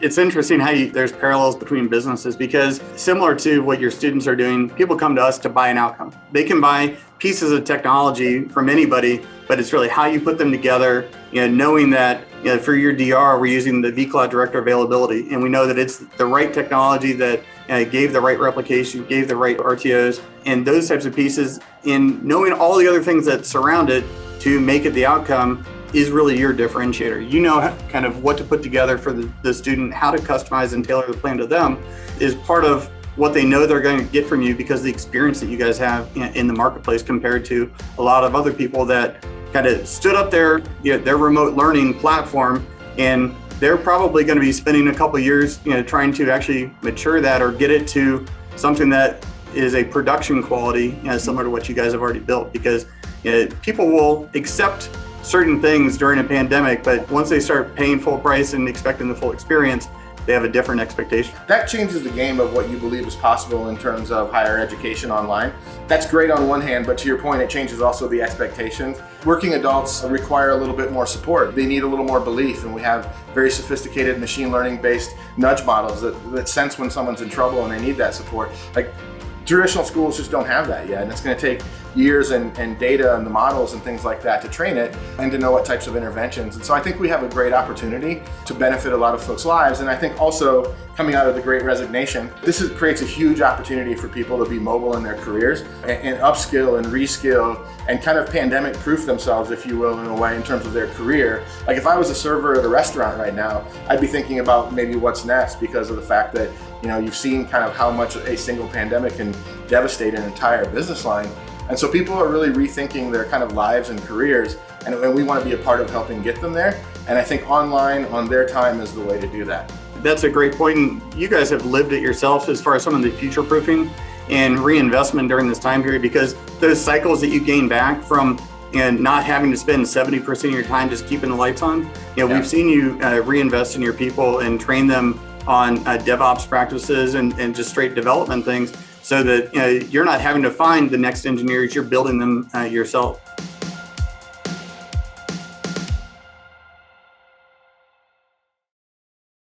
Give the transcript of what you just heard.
It's interesting how there's parallels between businesses, because similar to what your students are doing, people come to us to buy an outcome. They can buy pieces of technology from anybody, but it's really how you put them together, knowing that for your DR, we're using the vCloud Director Availability, and we know that it's the right technology that gave the right replication, gave the right RTOs, and those types of pieces, in knowing all the other things that surround it to make it the outcome is really your differentiator. You know kind of what to put together for the student, how to customize and tailor the plan to them is part of what they know they're going to get from you, because of the experience that you guys have in the marketplace compared to a lot of other people that kind of stood up their remote learning platform, and they're probably going to be spending a couple of years trying to actually mature that or get it to something that is a production quality similar to what you guys have already built, because people will accept certain things during a pandemic, but once they start paying full price and expecting the full experience, they have a different expectation. That changes the game of what you believe is possible in terms of higher education online. That's great on one hand, but to your point, it changes also the expectations. Working adults require a little bit more support. They need a little more belief, and we have very sophisticated machine learning based nudge models that sense when someone's in trouble and they need that support. Like, traditional schools just don't have that yet, and it's going to take years and data and the models and things like that to train it and to know what types of interventions. And so I think we have a great opportunity to benefit a lot of folks' lives. And I think also, coming out of the Great Resignation, creates a huge opportunity for people to be mobile in their careers and upskill and reskill and kind of pandemic-proof themselves, if you will, in a way, in terms of their career. Like, if I was a server at a restaurant right now, I'd be thinking about maybe what's next, because of the fact that you've seen kind of how much a single pandemic can devastate an entire business line. And so people are really rethinking their kind of lives and careers, and we want to be a part of helping get them there. And I think online on their time is the way to do that. That's a great point. And you guys have lived it yourself as far as some of the future proofing and reinvestment during this time period, because those cycles that you gain back from not having to spend 70% of your time just keeping the lights on, we've seen you reinvest in your people and train them on DevOps practices and just straight development things, so that you're not having to find the next engineers, you're building them yourself.